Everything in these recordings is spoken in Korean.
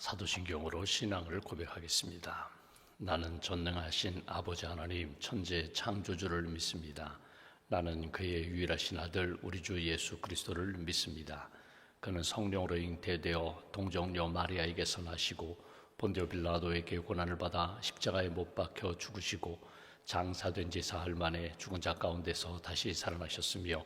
사도신경으로 신앙을 고백하겠습니다. 나는 전능하신 아버지 하나님 천재 창조주를 믿습니다. 나는 그의 유일하신 아들 우리 주 예수 그리스도를 믿습니다. 그는 성령으로 잉태되어 동정녀 마리아에게서 나시고 본디오 빌라도에게 고난을 받아 십자가에 못 박혀 죽으시고 장사된 지 사흘 만에 죽은 자 가운데서 다시 살아나셨으며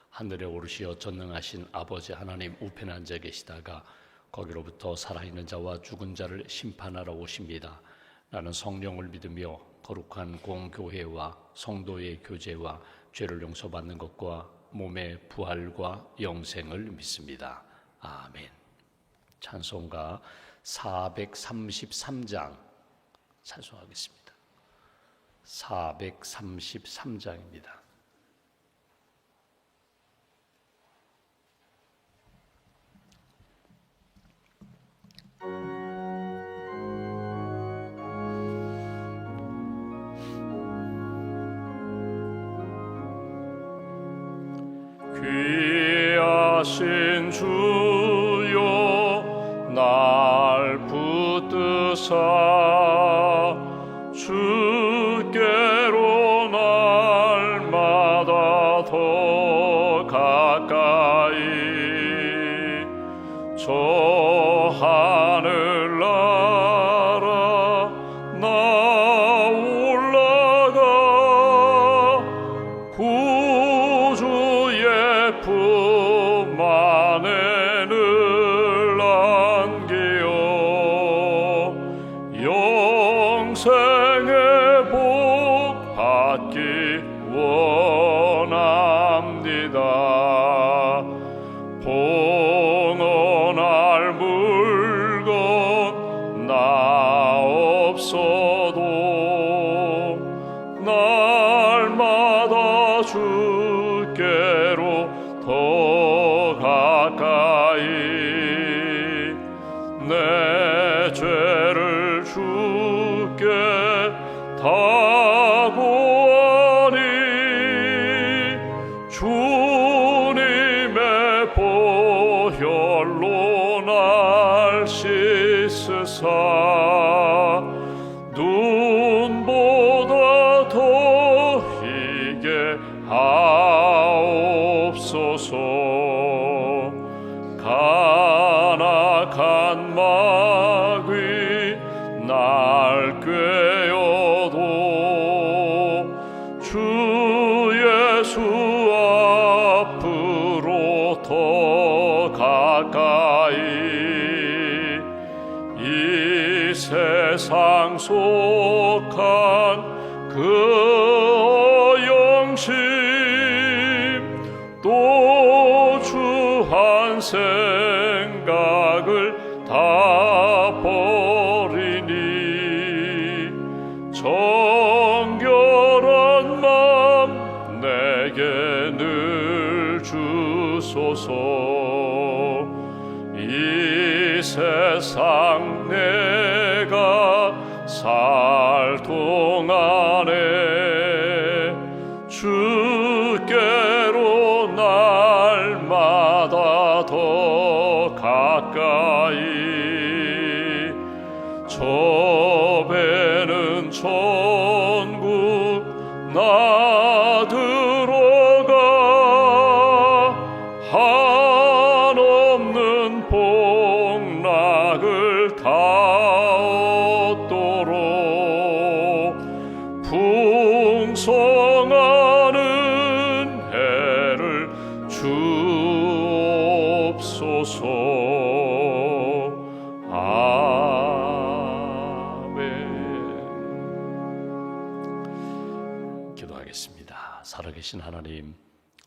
하늘에 오르시어 전능하신 아버지 하나님 우편에 앉아 계시다가 거기로부터 살아있는 자와 죽은 자를 심판하러 오십니다. 나는 성령을 믿으며 거룩한 공교회와 성도의 교제와 죄를 용서받는 것과 몸의 부활과 영생을 믿습니다. 아멘. 찬송가 433장 찬송하겠습니다. 433장입니다. 귀하신 주여 날 붙드사 주께로 날마다 더 가까이 저 하늘나라 나 올라가 구주의 품 안에 늘 안기어 영생의 복 받기 원합니다. 봉헌할 물건 나 없어도 날마다 주께로 더 가까이 내 죄를 주께 다 고하니 주님의 보혈로 날 씻으사 눈보다 더 희게 하옵소서. 간악한 마귀 날 꾀어도 주 예수 앞으로 더 가까이 이 세상 속한 그 영심 또 주한 생각을 다 버리니 정결한 맘 내게 늘 주소서. 이 세상 내가 살 동안에 주께로 날마다 더 가까이 저 배는 천국 나 들어가 한없는 복락을 다 얻도록 풍성한 은혜를 주옵소서. 아멘. 기도하겠습니다. 살아계신 하나님,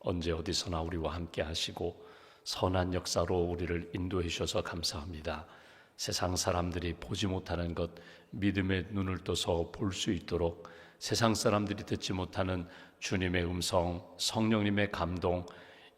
언제 어디서나 우리와 함께 하시고 선한 역사로 우리를 인도해 주셔서 감사합니다. 세상 사람들이 보지 못하는 것 믿음의 눈을 떠서 볼 수 있도록 세상 사람들이 듣지 못하는 주님의 음성, 성령님의 감동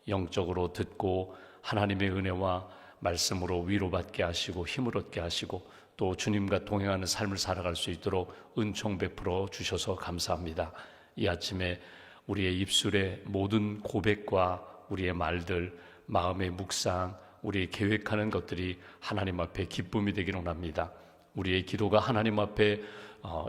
영적으로 듣고 하나님의 은혜와 말씀으로 위로받게 하시고 힘을 얻게 하시고 또 주님과 동행하는 삶을 살아갈 수 있도록 은총 베풀어 주셔서 감사합니다. 이 아침에 우리의 입술의 모든 고백과 우리의 말들, 마음의 묵상, 우리 계획하는 것들이 하나님 앞에 기쁨이 되기를 원합니다. 우리의 기도가 하나님 앞에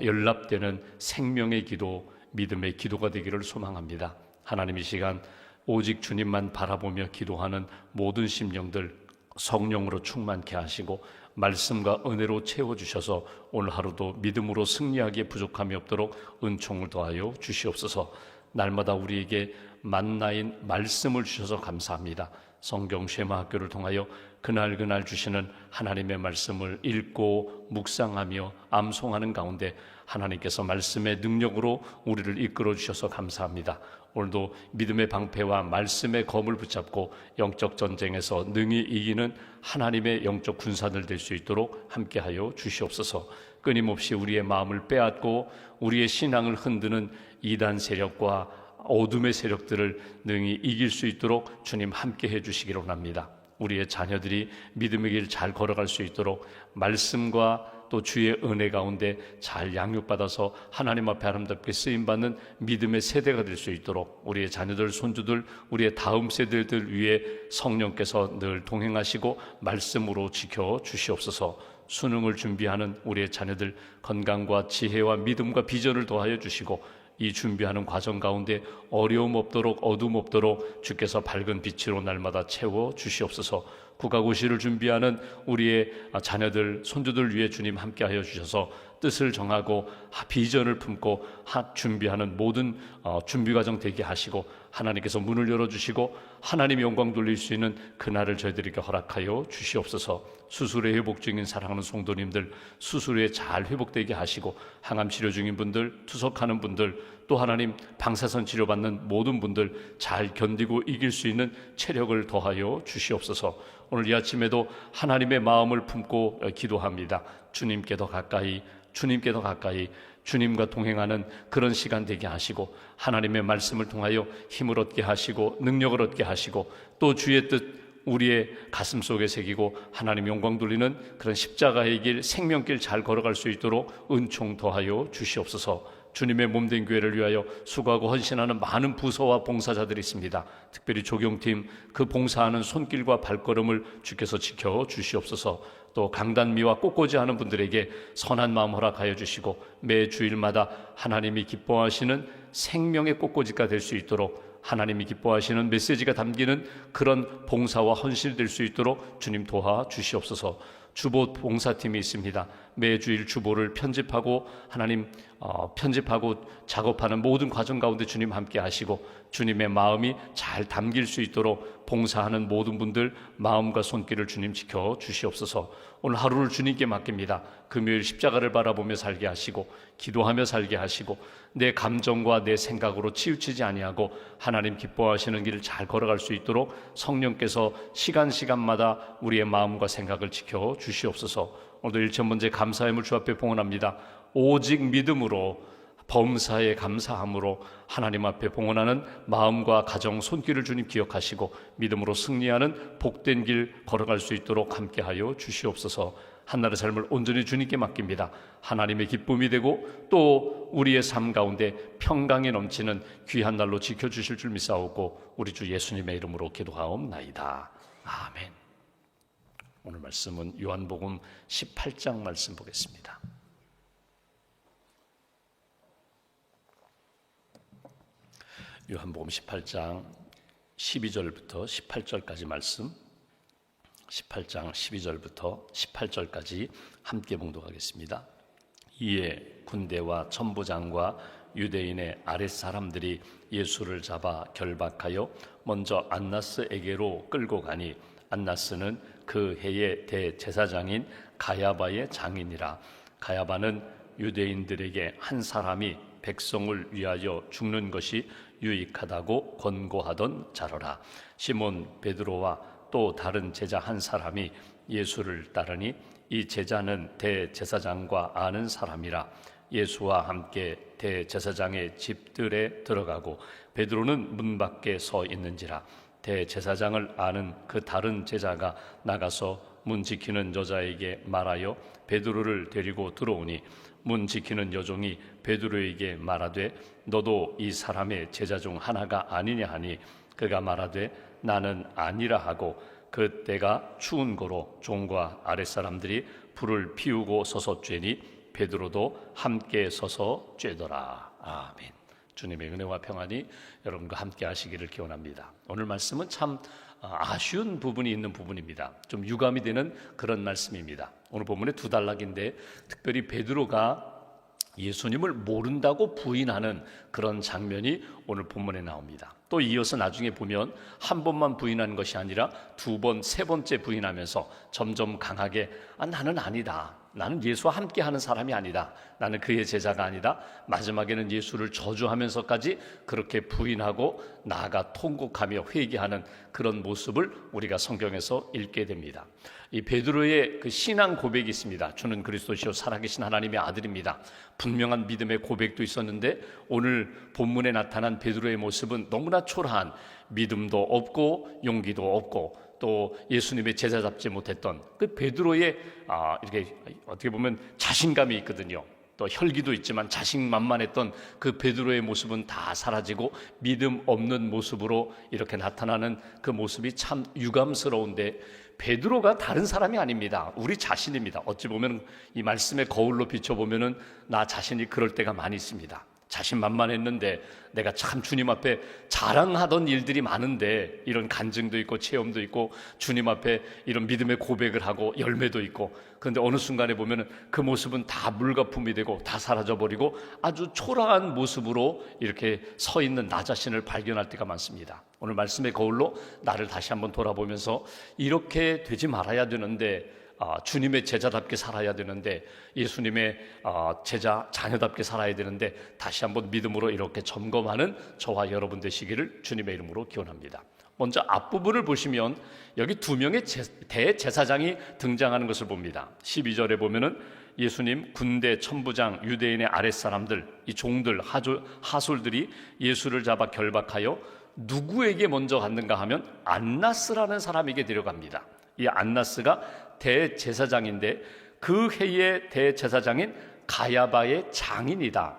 연락되는 생명의 기도, 믿음의 기도가 되기를 소망합니다. 하나님 이 시간 오직 주님만 바라보며 기도하는 모든 심령들 성령으로 충만케 하시고 말씀과 은혜로 채워주셔서 오늘 하루도 믿음으로 승리하기에 부족함이 없도록 은총을 더하여 주시옵소서. 날마다 우리에게 만나인 말씀을 주셔서 감사합니다. 성경 쉐마학교를 통하여 그날 주시는 하나님의 말씀을 읽고 묵상하며 암송하는 가운데 하나님께서 말씀의 능력으로 우리를 이끌어 주셔서 감사합니다. 오늘도 믿음의 방패와 말씀의 검을 붙잡고 영적 전쟁에서 능히 이기는 하나님의 영적 군사들 될 수 있도록 함께하여 주시옵소서. 끊임없이 우리의 마음을 빼앗고 우리의 신앙을 흔드는 이단 세력과 어둠의 세력들을 능히 이길 수 있도록 주님 함께해 주시기를 원합니다. 우리의 자녀들이 믿음의 길 잘 걸어갈 수 있도록 말씀과 또 주의 은혜 가운데 잘 양육받아서 하나님 앞에 아름답게 쓰임받는 믿음의 세대가 될 수 있도록 우리의 자녀들, 손주들, 우리의 다음 세대들 위해 성령께서 늘 동행하시고 말씀으로 지켜주시옵소서. 수능을 준비하는 우리의 자녀들 건강과 지혜와 믿음과 비전을 더하여 주시고 이 준비하는 과정 가운데 어려움 없도록 어둠 없도록 주께서 밝은 빛으로 날마다 채워 주시옵소서. 국가고시를 준비하는 우리의 자녀들, 손주들 위해 주님 함께하여 주셔서 뜻을 정하고 비전을 품고 준비하는 모든 준비 과정 되게 하시고 하나님께서 문을 열어주시고 하나님의 영광 돌릴 수 있는 그날을 저희들에게 허락하여 주시옵소서. 수술에 회복 중인 사랑하는 성도님들 수술에 잘 회복되게 하시고 항암 치료 중인 분들, 투석하는 분들, 또 하나님 방사선 치료받는 모든 분들 잘 견디고 이길 수 있는 체력을 더하여 주시옵소서. 오늘 이 아침에도 하나님의 마음을 품고 기도합니다. 주님께 더 가까이 주님과 동행하는 그런 시간 되게 하시고 하나님의 말씀을 통하여 힘을 얻게 하시고 능력을 얻게 하시고 또 주의 뜻 우리의 가슴 속에 새기고 하나님 영광 돌리는 그런 십자가의 길, 생명길 잘 걸어갈 수 있도록 은총 더하여 주시옵소서. 주님의 몸된 교회를 위하여 수고하고 헌신하는 많은 부서와 봉사자들이 있습니다. 특별히 조경팀 그 봉사하는 손길과 발걸음을 주께서 지켜 주시옵소서. 또 강단미와 꽃꽂이 하는 분들에게 선한 마음 허락하여 주시고 매 주일마다 하나님이 기뻐하시는 생명의 꽃꽂이가 될 수 있도록 하나님이 기뻐하시는 메시지가 담기는 그런 봉사와 헌신이 될 수 있도록 주님 도와 주시옵소서. 주보 봉사팀이 있습니다. 매주일 주보를 편집하고 편집하고 작업하는 모든 과정 가운데 주님 함께 하시고 주님의 마음이 잘 담길 수 있도록 봉사하는 모든 분들 마음과 손길을 주님 지켜 주시옵소서. 오늘 하루를 주님께 맡깁니다. 금요일 십자가를 바라보며 살게 하시고 기도하며 살게 하시고 내 감정과 내 생각으로 치우치지 아니하고 하나님 기뻐하시는 길을 잘 걸어갈 수 있도록 성령께서 시간마다 우리의 마음과 생각을 지켜 주시옵소서. 오늘도 1,000번째 감사함을 주 앞에 봉헌합니다. 오직 믿음으로 범사에 감사함으로 하나님 앞에 봉헌하는 마음과 가정, 손길을 주님 기억하시고 믿음으로 승리하는 복된 길 걸어갈 수 있도록 함께하여 주시옵소서. 한날의 삶을 온전히 주님께 맡깁니다. 하나님의 기쁨이 되고 또 우리의 삶 가운데 평강이 넘치는 귀한 날로 지켜주실 줄 믿사오고 우리 주 예수님의 이름으로 기도하옵나이다. 아멘. 오늘 말씀은 요한복음 18장 말씀 보겠습니다. 요한복음 18장 12절부터 18절까지 말씀 18장 12절부터 18절까지 함께 봉독하겠습니다. 이에 군대와 천부장과 유대인의 아랫사람들이 예수를 잡아 결박하여 먼저 안나스에게로 끌고 가니 안나스는 그 해의 대제사장인 가야바의 장인이라. 가야바는 유대인들에게 한 사람이 백성을 위하여 죽는 것이 유익하다고 권고하던 자로라. 시몬 베드로와 또 다른 제자 한 사람이 예수를 따르니 이 제자는 대제사장과 아는 사람이라. 예수와 함께 대제사장의 집들에 들어가고 베드로는 문 밖에 서 있는지라. 대제사장을 아는 그 다른 제자가 나가서 문 지키는 여자에게 말하여 베드로를 데리고 들어오니 문 지키는 여종이 베드로에게 말하되 너도 이 사람의 제자 중 하나가 아니냐 하니 그가 말하되 나는 아니라 하고 그 때가 추운 고로 종과 아랫사람들이 불을 피우고 서서 쬐니 베드로도 함께 서서 쬐더라. 아멘. 주님의 은혜와 평안이 여러분과 함께 하시기를 기원합니다. 오늘 말씀은 참 아쉬운 부분이 있는 부분입니다. 좀 유감이 되는 그런 말씀입니다. 오늘 본문의 두 단락인데 특별히 베드로가 예수님을 모른다고 부인하는 그런 장면이 오늘 본문에 나옵니다. 또 이어서 나중에 보면 한 번만 부인하는 것이 아니라 두 번, 세 번째 부인하면서 점점 강하게 나는 아니다. 나는 예수와 함께하는 사람이 아니다. 나는 그의 제자가 아니다. 마지막에는 예수를 저주하면서까지 그렇게 부인하고 나아가 통곡하며 회개하는 그런 모습을 우리가 성경에서 읽게 됩니다. 이 베드로의 그 신앙 고백이 있습니다. 주는 그리스도시요 살아계신 하나님의 아들입니다. 분명한 믿음의 고백도 있었는데 오늘 본문에 나타난 베드로의 모습은 너무나 초라한 믿음도 없고 용기도 없고 또 예수님의 제자답지 못했던 그 베드로의 이렇게 어떻게 보면 자신감이 있거든요. 또 혈기도 있지만 자신만만했던 그 베드로의 모습은 다 사라지고 믿음 없는 모습으로 이렇게 나타나는 그 모습이 참 유감스러운데 베드로가 다른 사람이 아닙니다. 우리 자신입니다. 어찌 보면 이 말씀의 거울로 비춰보면 나 자신이 그럴 때가 많이 있습니다. 자신만만했는데 내가 참 주님 앞에 자랑하던 일들이 많은데 이런 간증도 있고 체험도 있고 주님 앞에 이런 믿음의 고백을 하고 열매도 있고 그런데 어느 순간에 보면 그 모습은 다 물거품이 되고 다 사라져버리고 아주 초라한 모습으로 이렇게 서 있는 나 자신을 발견할 때가 많습니다. 오늘 말씀의 거울로 나를 다시 한번 돌아보면서 이렇게 되지 말아야 되는데 주님의 제자답게 살아야 되는데 예수님의 제자 자녀답게 살아야 되는데 다시 한번 믿음으로 이렇게 점검하는 저와 여러분 되시기를 주님의 이름으로 기원합니다. 먼저 앞부분을 보시면 여기 두 명의 대제사장이 등장하는 것을 봅니다. 12절에 보면은 예수님 군대 천부장 유대인의 아랫사람들 이 종들 하솔들이 예수를 잡아 결박하여 누구에게 먼저 갔는가 하면 안나스라는 사람에게 데려갑니다. 이 안나스가 대제사장인데 그 해의 대제사장인 가야바의 장인이다.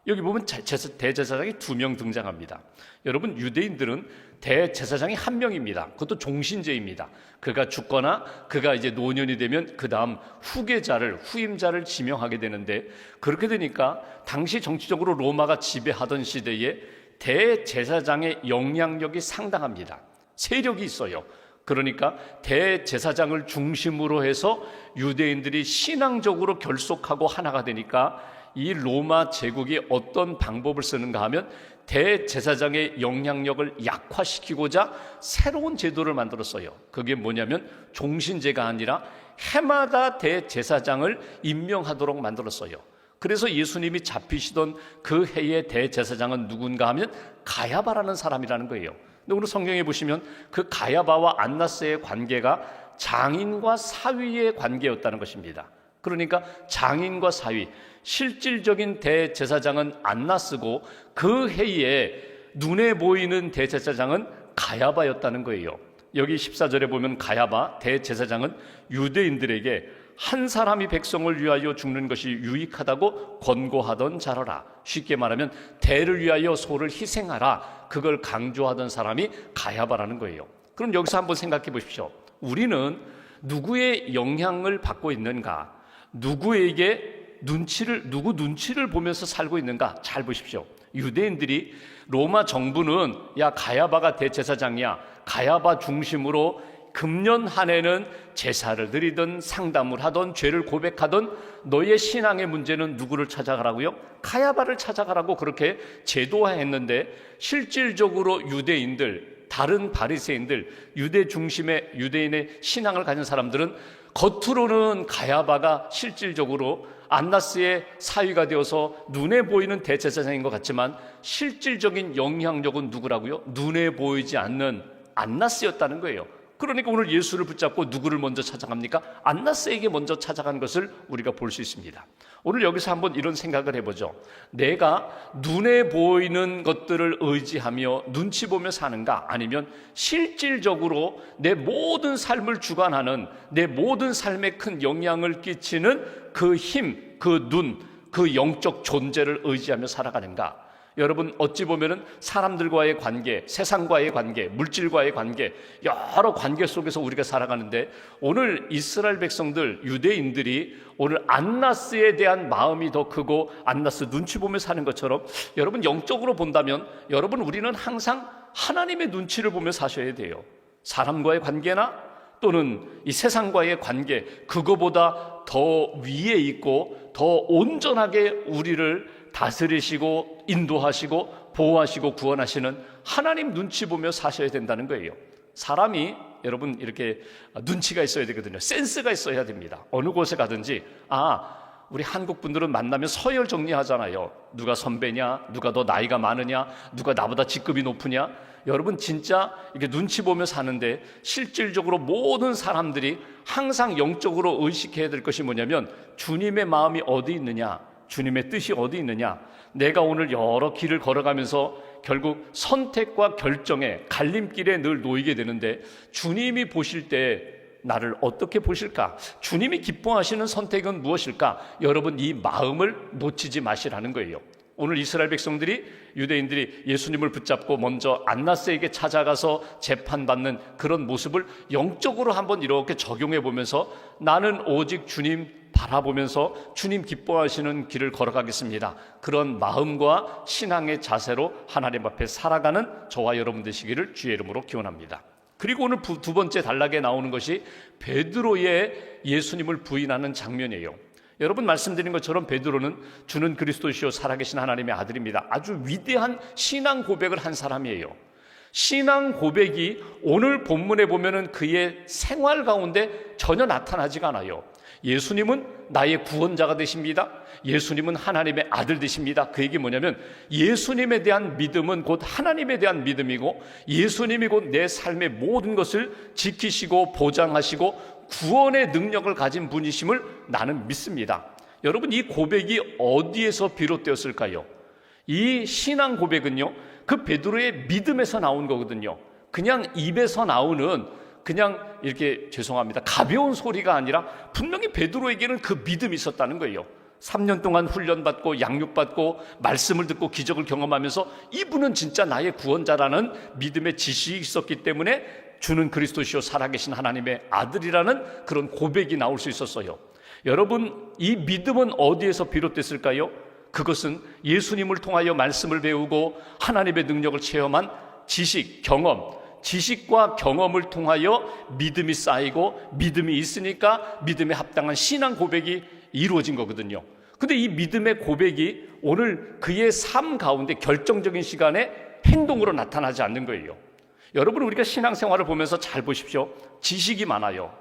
여기 보면 대제사장이 두 명 등장합니다. 여러분 유대인들은 대제사장이 한 명입니다. 그것도 종신제입니다. 그가 죽거나 그가 이제 노년이 되면 그 다음 후임자를 지명하게 되는데 그렇게 되니까 당시 정치적으로 로마가 지배하던 시대에 대제사장의 영향력이 상당합니다. 세력이 있어요. 그러니까 대제사장을 중심으로 해서 유대인들이 신앙적으로 결속하고 하나가 되니까 이 로마 제국이 어떤 방법을 쓰는가 하면 대제사장의 영향력을 약화시키고자 새로운 제도를 만들었어요. 그게 뭐냐면 종신제가 아니라 해마다 대제사장을 임명하도록 만들었어요. 그래서 예수님이 잡히시던 그 해의 대제사장은 누군가 하면 가야바라는 사람이라는 거예요. 근데 오늘 성경에 보시면 그 가야바와 안나스의 관계가 장인과 사위의 관계였다는 것입니다. 그러니까 장인과 사위, 실질적인 대제사장은 안나스고 그 해에 눈에 보이는 대제사장은 가야바였다는 거예요. 여기 14절에 보면 가야바 대제사장은 유대인들에게 한 사람이 백성을 위하여 죽는 것이 유익하다고 권고하던 자라라. 쉽게 말하면 대를 위하여 소를 희생하라. 그걸 강조하던 사람이 가야바라는 거예요. 그럼 여기서 한번 생각해 보십시오. 우리는 누구의 영향을 받고 있는가? 누구 눈치를 보면서 살고 있는가? 잘 보십시오. 유대인들이 로마 정부는 야 가야바가 대제사장이야. 가야바 중심으로 금년 한 해는 제사를 드리든 상담을 하든 죄를 고백하든 너의 신앙의 문제는 누구를 찾아가라고요? 가야바를 찾아가라고 그렇게 제도화했는데 실질적으로 유대인들, 다른 바리새인들, 유대 중심의 유대인의 신앙을 가진 사람들은 겉으로는 가야바가 실질적으로 안나스의 사위가 되어서 눈에 보이는 대제사장인 것 같지만 실질적인 영향력은 누구라고요? 눈에 보이지 않는 안나스였다는 거예요. 그러니까 오늘 예수를 붙잡고 누구를 먼저 찾아갑니까? 안나스에게 먼저 찾아간 것을 우리가 볼 수 있습니다. 오늘 여기서 한번 이런 생각을 해보죠. 내가 눈에 보이는 것들을 의지하며 눈치 보며 사는가? 아니면 실질적으로 내 모든 삶을 주관하는 내 모든 삶에 큰 영향을 끼치는 그 힘, 그 눈, 그 영적 존재를 의지하며 살아가는가? 여러분 어찌 보면은 사람들과의 관계, 세상과의 관계, 물질과의 관계, 여러 관계 속에서 우리가 살아가는데 오늘 이스라엘 백성들, 유대인들이 오늘 안나스에 대한 마음이 더 크고 안나스 눈치 보며 사는 것처럼 여러분 영적으로 본다면 여러분 우리는 항상 하나님의 눈치를 보며 사셔야 돼요. 사람과의 관계나 또는 이 세상과의 관계, 그거보다 더 위에 있고 더 온전하게 우리를 다스리시고 인도하시고 보호하시고 구원하시는 하나님 눈치 보며 사셔야 된다는 거예요. 사람이 여러분 이렇게 눈치가 있어야 되거든요. 센스가 있어야 됩니다. 어느 곳에 가든지 우리 한국 분들은 만나면 서열 정리하잖아요. 누가 선배냐, 누가 더 나이가 많으냐, 누가 나보다 직급이 높으냐. 여러분 진짜 이렇게 눈치 보며 사는데 실질적으로 모든 사람들이 항상 영적으로 의식해야 될 것이 뭐냐면 주님의 마음이 어디 있느냐, 주님의 뜻이 어디 있느냐. 내가 오늘 여러 길을 걸어가면서 결국 선택과 결정의 갈림길에 늘 놓이게 되는데 주님이 보실 때 나를 어떻게 보실까? 주님이 기뻐하시는 선택은 무엇일까? 여러분 이 마음을 놓치지 마시라는 거예요. 오늘 이스라엘 백성들이, 유대인들이 예수님을 붙잡고 먼저 안나스에게 찾아가서 재판받는 그런 모습을 영적으로 한번 이렇게 적용해 보면서 나는 오직 주님 바라보면서 주님 기뻐하시는 길을 걸어가겠습니다. 그런 마음과 신앙의 자세로 하나님 앞에 살아가는 저와 여러분 되시기를 주의 이름으로 기원합니다. 그리고 오늘 두 번째 단락에 나오는 것이 베드로의 예수님을 부인하는 장면이에요. 여러분 말씀드린 것처럼 베드로는 주는 그리스도시요 살아계신 하나님의 아들입니다. 아주 위대한 신앙 고백을 한 사람이에요. 신앙 고백이 오늘 본문에 보면은 그의 생활 가운데 전혀 나타나지가 않아요. 예수님은 나의 구원자가 되십니다. 예수님은 하나님의 아들 되십니다. 그 얘기 뭐냐면 예수님에 대한 믿음은 곧 하나님에 대한 믿음이고 예수님이 곧 내 삶의 모든 것을 지키시고 보장하시고 구원의 능력을 가진 분이심을 나는 믿습니다. 여러분 이 고백이 어디에서 비롯되었을까요? 이 신앙 고백은요 그 베드로의 믿음에서 나온 거거든요. 그냥 입에서 나오는 그냥 이렇게 죄송합니다 가벼운 소리가 아니라 분명히 베드로에게는 그 믿음이 있었다는 거예요. 3년 동안 훈련받고 양육받고 말씀을 듣고 기적을 경험하면서 이분은 진짜 나의 구원자라는 믿음의 지식이 있었기 때문에 주는 그리스도시요 살아계신 하나님의 아들이라는 그런 고백이 나올 수 있었어요. 여러분 이 믿음은 어디에서 비롯됐을까요? 그것은 예수님을 통하여 말씀을 배우고 하나님의 능력을 체험한 지식, 경험, 지식과 경험을 통하여 믿음이 쌓이고 믿음이 있으니까 믿음에 합당한 신앙 고백이 이루어진 거거든요. 근데 이 믿음의 고백이 오늘 그의 삶 가운데 결정적인 시간에 행동으로 나타나지 않는 거예요. 여러분 우리가 신앙생활을 보면서 잘 보십시오. 지식이 많아요.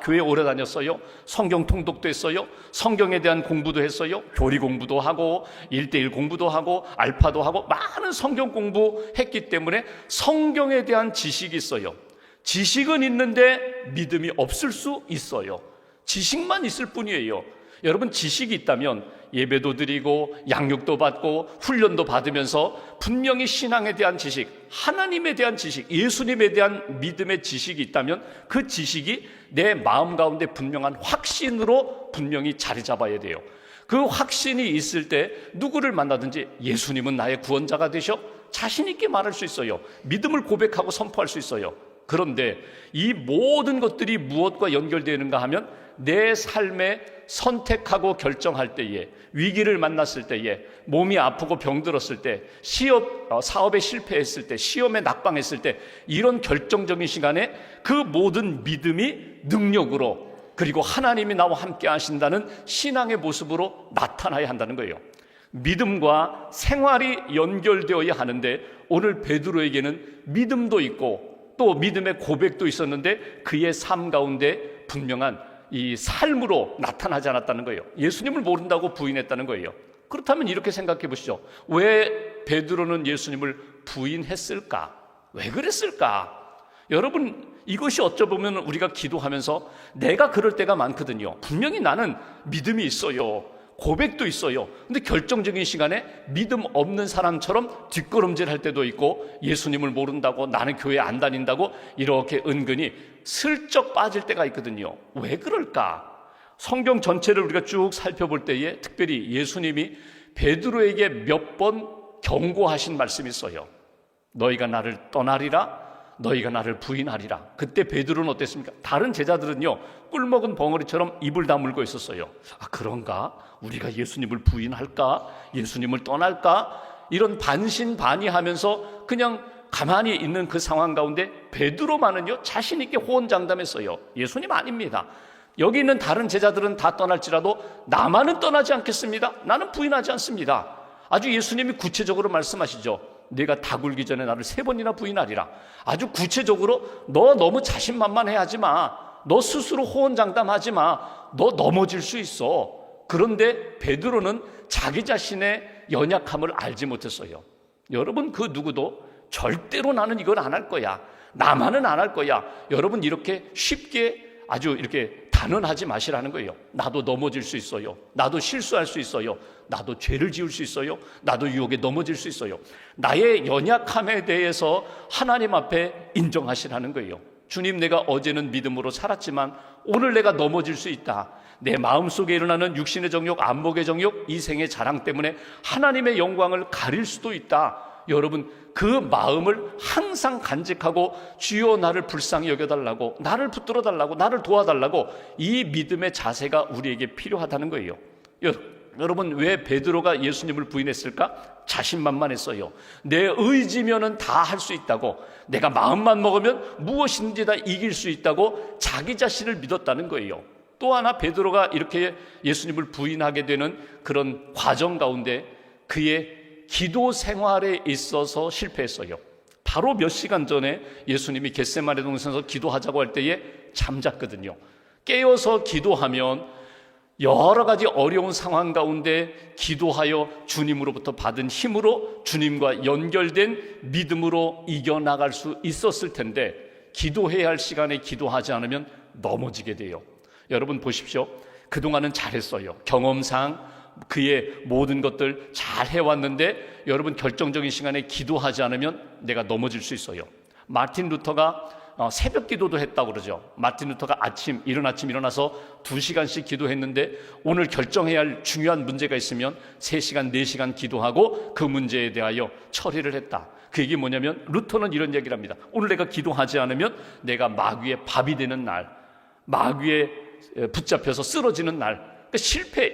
교회 오래 다녔어요. 성경 통독도 했어요. 성경에 대한 공부도 했어요. 교리 공부도 하고 1:1 공부도 하고 알파도 하고 많은 성경 공부했기 때문에 성경에 대한 지식이 있어요. 지식은 있는데 믿음이 없을 수 있어요. 지식만 있을 뿐이에요. 여러분 지식이 있다면 예배도 드리고 양육도 받고 훈련도 받으면서 분명히 신앙에 대한 지식, 하나님에 대한 지식, 예수님에 대한 믿음의 지식이 있다면 그 지식이 내 마음 가운데 분명한 확신으로 분명히 자리 잡아야 돼요. 그 확신이 있을 때 누구를 만나든지 예수님은 나의 구원자가 되셔 자신 있게 말할 수 있어요. 믿음을 고백하고 선포할 수 있어요. 그런데 이 모든 것들이 무엇과 연결되는가 하면 내 삶에 선택하고 결정할 때에, 위기를 만났을 때에, 몸이 아프고 병들었을 때, 사업에 실패했을 때, 시험에 낙방했을 때, 이런 결정적인 시간에 그 모든 믿음이 능력으로, 그리고 하나님이 나와 함께 하신다는 신앙의 모습으로 나타나야 한다는 거예요. 믿음과 생활이 연결되어야 하는데 오늘 베드로에게는 믿음도 있고 또 믿음의 고백도 있었는데 그의 삶 가운데 분명한 이 삶으로 나타나지 않았다는 거예요. 예수님을 모른다고 부인했다는 거예요. 그렇다면 이렇게 생각해 보시죠. 왜 베드로는 예수님을 부인했을까? 왜 그랬을까? 여러분 이것이 어쩌보면 우리가 기도하면서 내가 그럴 때가 많거든요. 분명히 나는 믿음이 있어요. 고백도 있어요. 근데 결정적인 시간에 믿음 없는 사람처럼 뒷걸음질 할 때도 있고 예수님을 모른다고 나는 교회 안 다닌다고 이렇게 은근히 슬쩍 빠질 때가 있거든요. 왜 그럴까? 성경 전체를 우리가 쭉 살펴볼 때에 특별히 예수님이 베드로에게 몇 번 경고하신 말씀이 있어요. 너희가 나를 떠나리라, 너희가 나를 부인하리라. 그때 베드로는 어땠습니까? 다른 제자들은요, 꿀먹은 벙어리처럼 입을 다물고 있었어요. 아, 그런가? 우리가 예수님을 부인할까? 예수님을 떠날까? 이런 반신반의하면서 그냥 가만히 있는 그 상황 가운데 베드로만은요, 자신 있게 호언장담했어요. 예수님 아닙니다. 여기 있는 다른 제자들은 다 떠날지라도 나만은 떠나지 않겠습니다. 나는 부인하지 않습니다. 아주 예수님이 구체적으로 말씀하시죠. 네가 다 굴기 전에 나를 3번이나 부인하리라. 아주 구체적으로 너 너무 자신만만해하지 마. 너 스스로 호언장담하지 마. 너 넘어질 수 있어. 그런데 베드로는 자기 자신의 연약함을 알지 못했어요. 여러분, 그 누구도 절대로 나는 이걸 안 할 거야, 나만은 안 할 거야, 여러분 이렇게 쉽게 아주 이렇게 단언하지 마시라는 거예요. 나도 넘어질 수 있어요. 나도 실수할 수 있어요. 나도 죄를 지을 수 있어요. 나도 유혹에 넘어질 수 있어요. 나의 연약함에 대해서 하나님 앞에 인정하시라는 거예요. 주님, 내가 어제는 믿음으로 살았지만 오늘 내가 넘어질 수 있다. 내 마음속에 일어나는 육신의 정욕, 안목의 정욕, 이생의 자랑 때문에 하나님의 영광을 가릴 수도 있다. 여러분, 그 마음을 항상 간직하고 주여 나를 불쌍히 여겨달라고, 나를 붙들어 달라고, 나를 도와달라고, 이 믿음의 자세가 우리에게 필요하다는 거예요. 여러분, 왜 베드로가 예수님을 부인했을까? 자신만만했어요. 내 의지면은 다 할 수 있다고, 내가 마음만 먹으면 무엇인지 다 이길 수 있다고 자기 자신을 믿었다는 거예요. 또 하나, 베드로가 이렇게 예수님을 부인하게 되는 그런 과정 가운데 그의 기도 생활에 있어서 실패했어요. 바로 몇 시간 전에 예수님이 겟세마네 동산에서 기도하자고 할 때에 잠잤거든요. 깨어서 기도하면 여러 가지 어려운 상황 가운데 기도하여 주님으로부터 받은 힘으로 주님과 연결된 믿음으로 이겨나갈 수 있었을 텐데, 기도해야 할 시간에 기도하지 않으면 넘어지게 돼요. 여러분 보십시오. 그동안은 잘했어요. 경험상 그의 모든 것들 잘 해왔는데 여러분, 결정적인 시간에 기도하지 않으면 내가 넘어질 수 있어요. 마틴 루터가 새벽 기도도 했다고 그러죠. 마틴 루터가 이른 아침 일어나서 2시간씩 기도했는데, 오늘 결정해야 할 중요한 문제가 있으면 3시간, 4시간 기도하고 그 문제에 대하여 처리를 했다. 그 얘기 뭐냐면, 루터는 이런 얘기를 합니다. 오늘 내가 기도하지 않으면 내가 마귀의 밥이 되는 날, 마귀에 붙잡혀서 쓰러지는 날,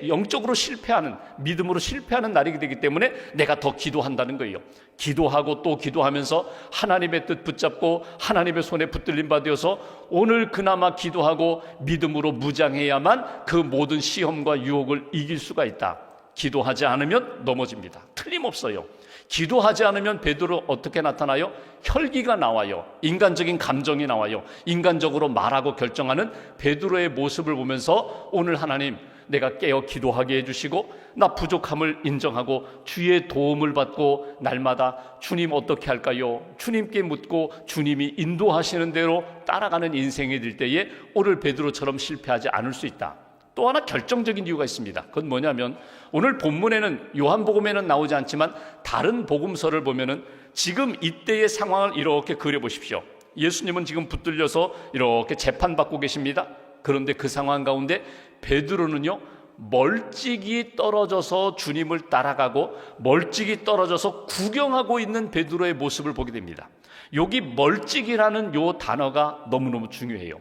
영적으로 실패하는, 믿음으로 실패하는 날이 되기 때문에 내가 더 기도한다는 거예요. 기도하고 또 기도하면서 하나님의 뜻 붙잡고 하나님의 손에 붙들림 받아서 오늘 그나마 기도하고 믿음으로 무장해야만 그 모든 시험과 유혹을 이길 수가 있다. 기도하지 않으면 넘어집니다. 틀림없어요. 기도하지 않으면 베드로 어떻게 나타나요? 혈기가 나와요. 인간적인 감정이 나와요. 인간적으로 말하고 결정하는 베드로의 모습을 보면서 오늘 하나님, 내가 깨어 기도하게 해주시고 나 부족함을 인정하고 주의 도움을 받고 날마다 주님 어떻게 할까요? 주님께 묻고 주님이 인도하시는 대로 따라가는 인생이 될 때에 오늘 베드로처럼 실패하지 않을 수 있다. 또 하나 결정적인 이유가 있습니다. 그건 뭐냐면, 오늘 본문에는, 요한복음에는 나오지 않지만 다른 복음서를 보면은 지금 이때의 상황을 이렇게 그려보십시오. 예수님은 지금 붙들려서 이렇게 재판받고 계십니다. 그런데 그 상황 가운데 베드로는요, 멀찍이 떨어져서 주님을 따라가고 멀찍이 떨어져서 구경하고 있는 베드로의 모습을 보게 됩니다. 여기 멀찍이라는 요 단어가 너무너무 중요해요.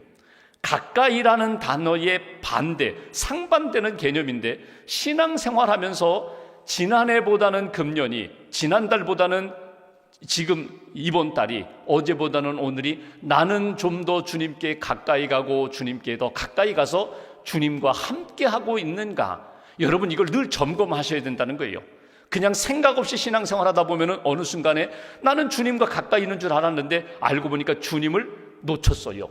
가까이라는 단어의 반대, 상반되는 개념인데, 신앙생활하면서 지난해보다는 금년이, 지난달보다는 지금 이번 달이, 어제보다는 오늘이 나는 좀 더 주님께 가까이 가고 주님께 더 가까이 가서 주님과 함께 하고 있는가? 여러분, 이걸 늘 점검하셔야 된다는 거예요. 그냥 생각 없이 신앙생활하다 보면은 어느 순간에 나는 주님과 가까이 있는 줄 알았는데 알고 보니까 주님을 놓쳤어요.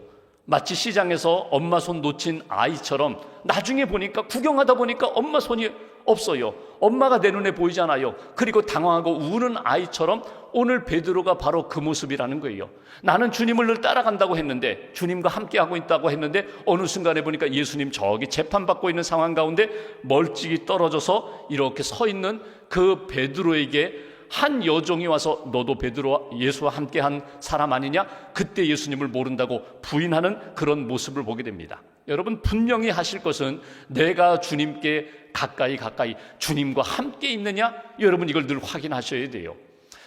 마치 시장에서 엄마 손 놓친 아이처럼 나중에 보니까, 구경하다 보니까 엄마 손이 없어요. 엄마가 내 눈에 보이잖아요. 그리고 당황하고 우는 아이처럼 오늘 베드로가 바로 그 모습이라는 거예요. 나는 주님을 늘 따라간다고 했는데, 주님과 함께하고 있다고 했는데 어느 순간에 보니까 예수님 저기 재판받고 있는 상황 가운데 멀찍이 떨어져서 이렇게 서 있는 그 베드로에게 한 여종이 와서 너도 베드로와 예수와 함께한 사람 아니냐? 그때 예수님을 모른다고 부인하는 그런 모습을 보게 됩니다. 여러분, 분명히 하실 것은 내가 주님께 가까이 주님과 함께 있느냐? 여러분, 이걸 늘 확인하셔야 돼요.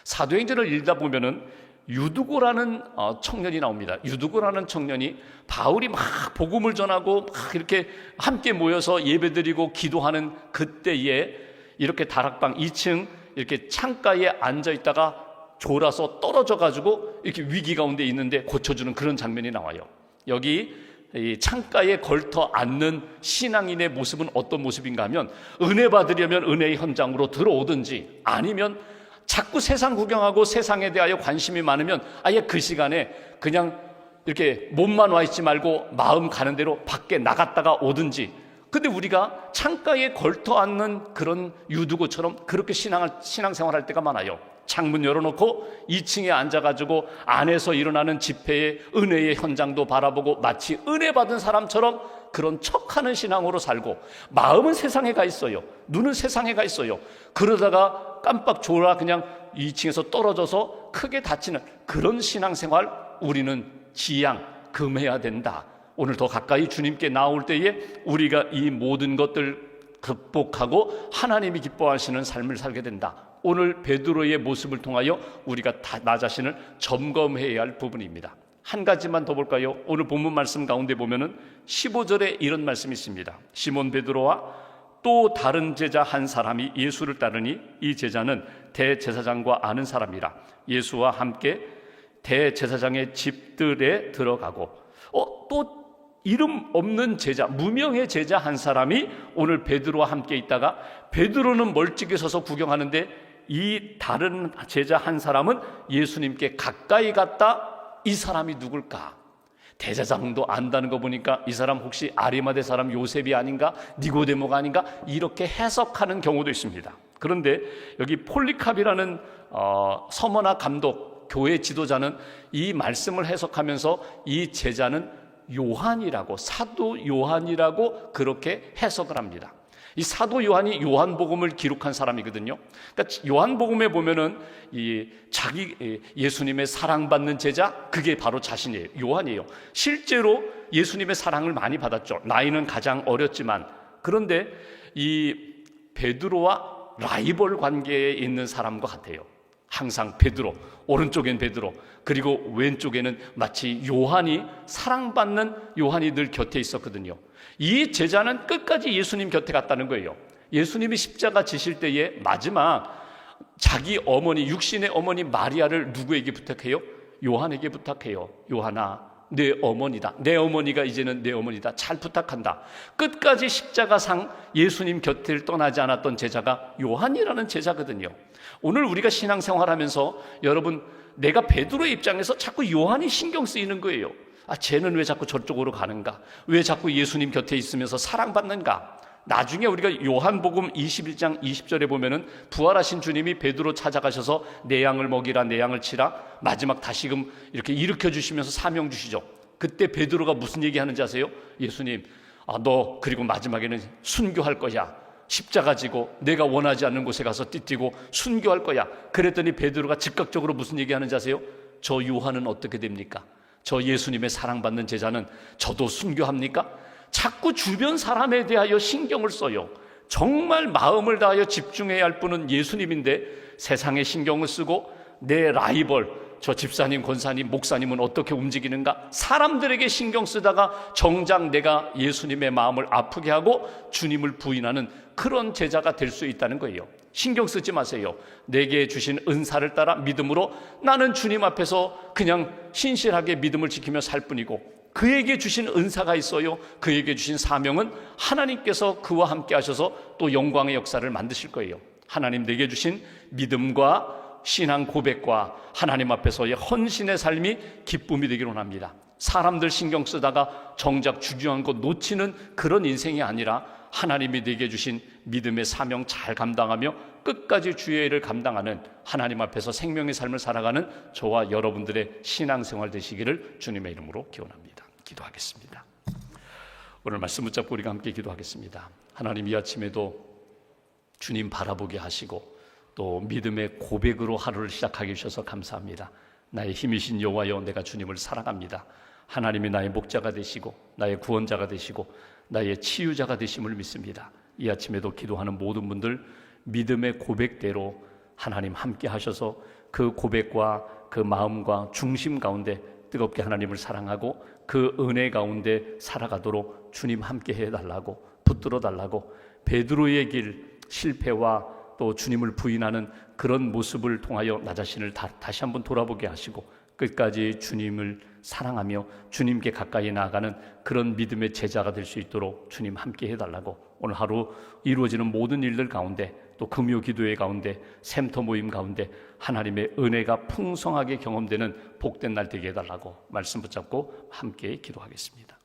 사도행전을 읽다 보면은 유두고라는 청년이 나옵니다. 유두고라는 청년이 바울이 막 복음을 전하고 막 이렇게 함께 모여서 예배드리고 기도하는 그때에 이렇게 다락방 2층 이렇게 창가에 앉아 있다가 졸아서 떨어져 가지고 이렇게 위기 가운데 있는데 고쳐주는 그런 장면이 나와요. 여기 이 창가에 걸터 앉는 신앙인의 모습은 어떤 모습인가 하면, 은혜 받으려면 은혜의 현장으로 들어오든지, 아니면 자꾸 세상 구경하고 세상에 대하여 관심이 많으면 아예 그 시간에 그냥 이렇게 몸만 와 있지 말고 마음 가는 대로 밖에 나갔다가 오든지. 근데 우리가 창가에 걸터 앉는 그런 유두고처럼 그렇게 신앙생활할 때가 많아요. 창문 열어놓고 2층에 앉아가지고 안에서 일어나는 집회의 은혜의 현장도 바라보고 마치 은혜 받은 사람처럼 그런 척하는 신앙으로 살고, 마음은 세상에 가 있어요. 눈은 세상에 가 있어요. 그러다가 깜빡 졸아 그냥 2층에서 떨어져서 크게 다치는 그런 신앙생활, 우리는 지양 금해야 된다. 오늘 더 가까이 주님께 나올 때에 우리가 이 모든 것들 극복하고 하나님이 기뻐하시는 삶을 살게 된다. 오늘 베드로의 모습을 통하여 우리가 나 자신을 점검해야 할 부분입니다. 한 가지만 더 볼까요? 오늘 본문 말씀 가운데 보면은 15절에 이런 말씀이 있습니다. 시몬 베드로와 또 다른 제자 한 사람이 예수를 따르니 이 제자는 대제사장과 아는 사람이라 예수와 함께 대제사장의 집들에 들어가고, 또 이름 없는 제자, 무명의 제자 한 사람이 오늘 베드로와 함께 있다가, 베드로는 멀찍이 서서 구경하는데 이 다른 제자 한 사람은 예수님께 가까이 갔다. 이 사람이 누굴까? 대제사장도 안다는 거 보니까 이 사람 혹시 아리마대 사람 요셉이 아닌가? 니고데모가 아닌가? 이렇게 해석하는 경우도 있습니다. 그런데 여기 폴리캅이라는 서머나 감독, 교회 지도자는 이 말씀을 해석하면서 이 제자는 요한이라고, 사도 요한이라고 그렇게 해석을 합니다. 이 사도 요한이 요한복음을 기록한 사람이거든요. 그러니까 요한복음에 보면은 예수님의 사랑받는 제자, 그게 바로 자신이에요. 요한이에요. 실제로 예수님의 사랑을 많이 받았죠. 나이는 가장 어렸지만. 그런데 이 베드로와 라이벌 관계에 있는 사람과 같아요. 항상 베드로, 오른쪽엔 베드로, 그리고 왼쪽에는 마치 요한이, 사랑받는 요한이 늘 곁에 있었거든요. 이 제자는 끝까지 예수님 곁에 갔다는 거예요. 예수님이 십자가 지실 때에 마지막 자기 어머니, 육신의 어머니 마리아를 누구에게 부탁해요? 요한에게 부탁해요. 요한아, 내 어머니다. 내 어머니가 이제는 내 어머니다. 잘 부탁한다. 끝까지 십자가상 예수님 곁을 떠나지 않았던 제자가 요한이라는 제자거든요. 오늘 우리가 신앙생활하면서 여러분, 내가 베드로의 입장에서 자꾸 요한이 신경 쓰이는 거예요. 쟤는 왜 자꾸 저쪽으로 가는가? 왜 자꾸 예수님 곁에 있으면서 사랑받는가? 나중에 우리가 요한복음 21장 20절에 보면은 부활하신 주님이 베드로 찾아가셔서 내 양을 먹이라, 내 양을 치라, 마지막 다시금 이렇게 일으켜 주시면서 사명 주시죠. 그때 베드로가 무슨 얘기하는지 아세요? 예수님, 너 그리고 마지막에는 순교할 거야. 십자가 지고 내가 원하지 않는 곳에 가서 띠뛰고 순교할 거야. 그랬더니 베드로가 즉각적으로 무슨 얘기하는지 아세요? 저 요한은 어떻게 됩니까? 저 예수님의 사랑받는 제자는 저도 순교합니까? 자꾸 주변 사람에 대하여 신경을 써요. 정말 마음을 다하여 집중해야 할 분은 예수님인데 세상에 신경을 쓰고 내 라이벌, 저 집사님, 권사님, 목사님은 어떻게 움직이는가? 사람들에게 신경 쓰다가 정작 내가 예수님의 마음을 아프게 하고 주님을 부인하는 그런 제자가 될 수 있다는 거예요. 신경 쓰지 마세요. 내게 주신 은사를 따라 믿음으로 나는 주님 앞에서 그냥 신실하게 믿음을 지키며 살 뿐이고, 그에게 주신 은사가 있어요. 그에게 주신 사명은 하나님께서 그와 함께 하셔서 또 영광의 역사를 만드실 거예요. 하나님 내게 주신 믿음과 신앙 고백과 하나님 앞에서의 헌신의 삶이 기쁨이 되기를 원합니다. 사람들 신경 쓰다가 정작 중요한 것 놓치는 그런 인생이 아니라 하나님이 내게 주신 믿음의 사명 잘 감당하며 끝까지 주의 일을 감당하는, 하나님 앞에서 생명의 삶을 살아가는 저와 여러분들의 신앙생활 되시기를 주님의 이름으로 기원합니다. 기도하겠습니다. 오늘 말씀 붙잡고 우리가 함께 기도하겠습니다. 하나님, 이 아침에도 주님 바라보게 하시고 또 믿음의 고백으로 하루를 시작하게 해주셔서 감사합니다. 나의 힘이신 여호와여, 내가 주님을 사랑합니다. 하나님이 나의 목자가 되시고 나의 구원자가 되시고 나의 치유자가 되심을 믿습니다. 이 아침에도 기도하는 모든 분들 믿음의 고백대로 하나님 함께 하셔서 그 고백과 그 마음과 중심 가운데 뜨겁게 하나님을 사랑하고 그 은혜 가운데 살아가도록 주님 함께 해달라고, 붙들어 달라고, 베드로의 길, 실패와 또 주님을 부인하는 그런 모습을 통하여 나 자신을 다시 한번 돌아보게 하시고 끝까지 주님을 사랑하며 주님께 가까이 나아가는 그런 믿음의 제자가 될 수 있도록 주님 함께 해달라고, 오늘 하루 이루어지는 모든 일들 가운데 또 금요 기도회 가운데 샘터 모임 가운데 하나님의 은혜가 풍성하게 경험되는 복된 날 되게 해달라고 말씀 붙잡고 함께 기도하겠습니다.